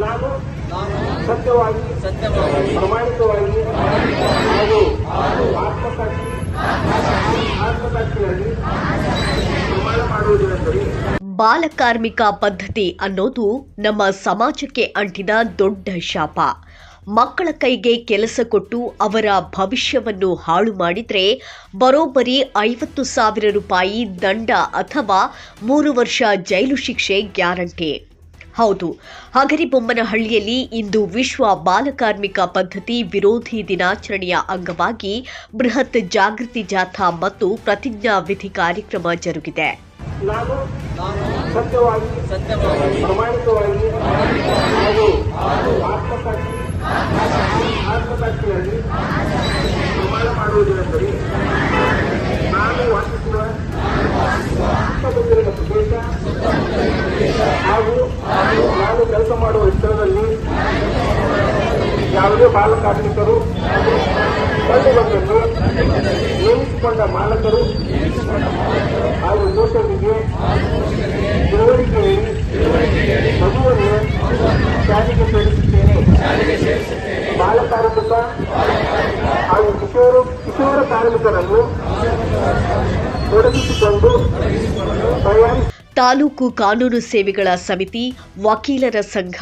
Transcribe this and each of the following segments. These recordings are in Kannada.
ನಾನು ಸತ್ಯವಾಗಿ ಪ್ರಾಮಾಣಿಕವಾಗಿ ಹಾಗೂ ಆತ್ಮಸಾಕ್ಷಿಯಾಗಿ ಪ್ರಮಾಣ ಮಾಡುವುದೆಂದರೆ ಬಾಲಕಾರ್ಮಿಕ ಪದ್ಧತಿ ಅನ್ನೋದು ನಮ್ಮ ಸಮಾಜಕ್ಕೆ ಅಂಟಿದ ದೊಡ್ಡ ಶಾಪ. ಮಕ್ಕಳ ಕೈಗೆ ಕೆಲಸ ಕೊಟ್ಟು ಅವರ ಭವಿಷ್ಯವನ್ನು ಹಾಳು ಮಾಡಿದ್ರೆ ಬರೋಬ್ಬರಿ 50,000 ರೂಪಾಯಿ ದಂಡ ಅಥವಾ 3 ವರ್ಷ ಜೈಲು ಶಿಕ್ಷೆ ಗ್ಯಾರಂಟಿ. ಹೌದು, ಹಗರಿಬೊಮ್ಮನಹಳ್ಳಿಯಲ್ಲಿ ಇಂದು ವಿಶ್ವ ಬಾಲಕಾರ್ಮಿಕ ಪದ್ಧತಿ ವಿರೋಧಿ ದಿನಾಚರಣೆಯ ಅಂಗವಾಗಿ ಬೃಹತ್ ಜಾಗೃತಿ ಜಾಥಾ ಮತ್ತು ಪ್ರತಿಜ್ಞಾ ವಿಧಿ ಕಾರ್ಯಕ್ರಮ ಜರುಗಿದೆ. ನಾನು ಸತ್ಯವಾಗಿ ಪ್ರಾಮಾಣಿಕವಾಗಿ ಹಾಗೂ ಆತ್ಮಸಾಕ್ಷಿಯಾಗಿ ಪ್ರಮಾಣ ಮಾಡುವುದೆಂದರೆ ನಾನು ವಾಸಿಸುವ ಸುತ್ತಮುತ್ತಲಿನ ಪ್ರದೇಶ ಹಾಗೂ ನಾನು ಕೆಲಸ ಮಾಡುವ ಸ್ಥಳದಲ್ಲಿ ಯಾವುದೇ ಬಾಲಕಾರ್ಮಿಕರು ಕಂಡುಬಂದನ್ನು ನೇಮಿಸಿಕೊಂಡ ಮಾಲಕರು ಹಾಗೂ ಪೋಷಕರಿಗೆ ತಿಳುವಳಿಕೆ ಹೇಳಿ ಮಗುವನ್ನು ಶಾಲೆಗೆ ಸೇರಿಸುತ್ತೇನೆ. ಬಾಲಕಾರ್ಮಿಕ ಹಾಗೂ ಕಿಶೋರ ಕಾರ್ಮಿಕರನ್ನು ತೊಡಗಿಸಿಕೊಂಡು ತಾಲೂಕು ಕಾನೂನು ಸೇವೆಗಳ ಸಮಿತಿ, ವಕೀಲರ ಸಂಘ,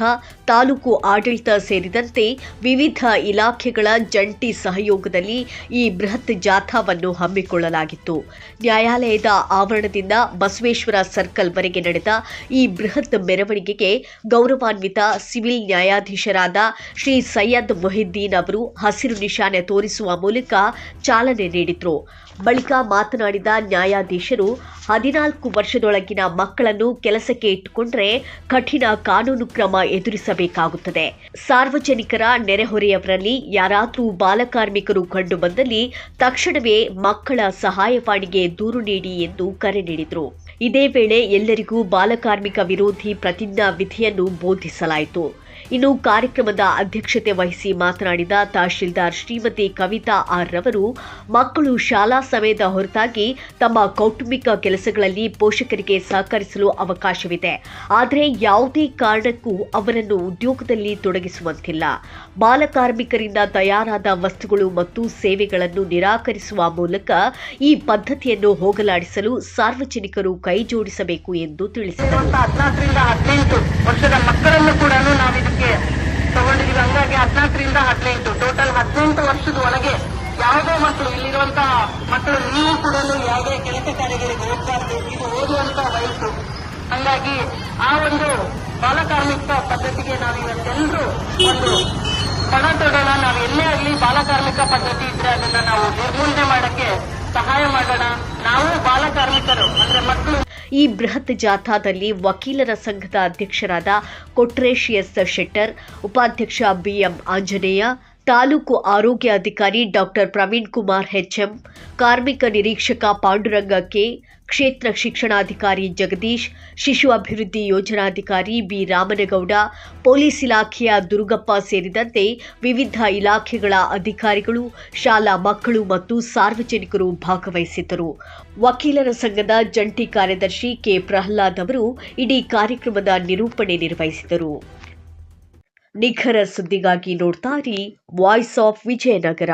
ತಾಲೂಕು ಆಡಳಿತ ಸೇರಿದಂತೆ ವಿವಿಧ ಇಲಾಖೆಗಳ ಜಂಟಿ ಸಹಯೋಗದಲ್ಲಿ ಈ ಬೃಹತ್ ಜಾಥಾವನ್ನು ಹಮ್ಮಿಕೊಳ್ಳಲಾಗಿತ್ತು. ನ್ಯಾಯಾಲಯದ ಆವರಣದಿಂದ ಬಸವೇಶ್ವರ ಸರ್ಕಲ್ವರೆಗೆ ನಡೆದ ಈ ಬೃಹತ್ ಮೆರವಣಿಗೆಗೆ ಗೌರವಾನ್ವಿತ ಸಿವಿಲ್ ನ್ಯಾಯಾಧೀಶರಾದ ಶ್ರೀ ಸೈಯದ್ ಮೊಹಿದ್ದೀನ್ ಅವರು ಹಸಿರು ನಿಶಾನೆ ತೋರಿಸುವ ಮೂಲಕ ಚಾಲನೆ ನೀಡಿದರು. ಬಳಿಕ ಮಾತನಾಡಿದ ನ್ಯಾಯಾಧೀಶರು, 14 ವರ್ಷದೊಳಗಿನ ಮಕ್ಕಳನ್ನು ಕೆಲಸಕ್ಕೆ ಇಟ್ಟುಕೊಂಡ್ರೆ ಕಠಿಣ ಕಾನೂನು ಕ್ರಮ ಎದುರಿಸಬೇಕಾಗುತ್ತದೆ. ಸಾರ್ವಜನಿಕರ ನೆರೆಹೊರೆಯವರಲ್ಲಿ ಯಾರಾದರೂ ಬಾಲಕಾರ್ಮಿಕರು ಕಂಡುಬಂದಲ್ಲಿ ತಕ್ಷಣವೇ ಮಕ್ಕಳ ಸಹಾಯವಾಣಿಗೆ ದೂರು ನೀಡಿ ಎಂದು ಕರೆ ನೀಡಿದರು. ಇದೇ ವೇಳೆ ಎಲ್ಲರಿಗೂ ಬಾಲಕಾರ್ಮಿಕ ವಿರೋಧಿ ಪ್ರತಿಜ್ಞಾ ವಿಧಿಯನ್ನು ಬೋಧಿಸಲಾಯಿತು. ಇನ್ನು ಕಾರ್ಯಕ್ರಮದ ಅಧ್ಯಕ್ಷತೆ ವಹಿಸಿ ಮಾತನಾಡಿದ ತಹಶೀಲ್ದಾರ್ ಶ್ರೀಮತಿ ಕವಿತಾ ಆರ್ ರವರು, ಮಕ್ಕಳು ಶಾಲಾ ಸಮಯದ ಹೊರತಾಗಿ ತಮ್ಮ ಕೌಟುಂಬಿಕ ಕೆಲಸಗಳಲ್ಲಿ ಪೋಷಕರಿಗೆ ಸಹಕರಿಸಲು ಅವಕಾಶವಿದೆ. ಆದರೆ ಯಾವುದೇ ಕಾರಣಕ್ಕೂ ಅವರನ್ನು ಉದ್ಯೋಗದಲ್ಲಿ ತೊಡಗಿಸುವಂತಿಲ್ಲ. ಬಾಲಕಾರ್ಮಿಕರಿಂದ ತಯಾರಾದ ವಸ್ತುಗಳು ಮತ್ತು ಸೇವೆಗಳನ್ನು ನಿರಾಕರಿಸುವ ಮೂಲಕ ಈ ಪದ್ಧತಿಯನ್ನು ಹೋಗಲಾಡಿಸಲು ಸಾರ್ವಜನಿಕರು ಕೈಜೋಡಿಸಬೇಕು ಎಂದು ತಿಳಿಸಿದರು. 14 ವರ್ಷದ ಮಕ್ಕಳನ್ನು ಕೂಡ ನಾವು ಇದಕ್ಕೆ ತಗೊಂಡಿದ್ದೀವಿ. ಹಂಗಾಗಿ 14 18 ಟೋಟಲ್ 18 ವರ್ಷದ ಒಳಗೆ ಯಾವುದೇ ಮಕ್ಕಳು, ಇಲ್ಲಿರುವಂತಹ ಮಕ್ಕಳು ನೀವು ಕೂಡ ಯಾವುದೇ ಕೆಲಸ ಕಾರ್ಯಗಳಿಗೆ ಹೋಗ್ಬಾರ್ದು. ಇದು ಓದುವಂತಹ ವಯಸ್ಸು. ಹಂಗಾಗಿ ಆ ಒಂದು ಬಾಲಕಾರ್ಮಿಕ ಪದ್ಧತಿಗೆ ನಾವು ಇವತ್ತೆಲ್ಲರೂ ಒಂದು ಪಣ ತೊಡೋಣ. ನಾವು ಎಲ್ಲೇ ಆಗಲಿ ಬಾಲಕಾರ್ಮಿಕ ಪದ್ಧತಿ ಇದ್ರೆ ಅದನ್ನ ನಾವು ನಿರ್ಮೂಲನೆ ಮಾಡಕ್ಕೆ ಸಹಾಯ ಮಾಡೋಣ. ನಾವು ಬಾಲಕಾರ್ಮಿಕರು ಅಂದ್ರೆ ಮಕ್ಕಳು. ಈ ಬೃಹತ್ ಜಾಥಾದಲ್ಲಿ ವಕೀಲರ ಸಂಘದ ಅಧ್ಯಕ್ಷರಾದ ಕೊಟ್ರೇಶ್ ಎಸ್ ಶೆಟ್ಟರ್, ಉಪಾಧ್ಯಕ್ಷ ಬಿಎಂ ಆಂಜನೇಯ, ತಾಲೂಕು ಆರೋಗ್ಯ ಅಧಿಕಾರಿ ಡಾಕ್ಟರ್ ಪ್ರವೀಣ್ ಕುಮಾರ್ ಎಚ್ಎಂ, ಕಾರ್ಮಿಕ ನಿರೀಕ್ಷಕ ಪಾಂಡುರಂಗ ಕೆ, ಕ್ಷೇತ್ರ ಶಿಕ್ಷಣಾಧಿಕಾರಿ ಜಗದೀಶ್, ಶಿಶು ಅಭಿವೃದ್ಧಿ ಯೋಜನಾಧಿಕಾರಿ ಬಿ ರಾಮನಗೌಡ, ಪೊಲೀಸ್ ಇಲಾಖೆಯ ದುರುಗಪ್ಪ ಸೇರಿದಂತೆ ವಿವಿಧ ಇಲಾಖೆಗಳ ಅಧಿಕಾರಿಗಳು, ಶಾಲಾ ಮಕ್ಕಳು ಮತ್ತು ಸಾರ್ವಜನಿಕರು ಭಾಗವಹಿಸಿದ್ದರು. ವಕೀಲರ ಸಂಘದ ಜಂಟಿ ಕಾರ್ಯದರ್ಶಿ ಕೆ ಪ್ರಹ್ಲಾದ್ ಅವರು ಇಡೀ ಕಾರ್ಯಕ್ರಮದ ನಿರೂಪಣೆ ನಿರ್ವಹಿಸಿದರು. ನಿಖರ ಸುದ್ದಿಗಾಗಿ ನೋಡ್ತಾ ಇರಿ ವಾಯ್ಸ್ ಆಫ್ ವಿಜಯನಗರ.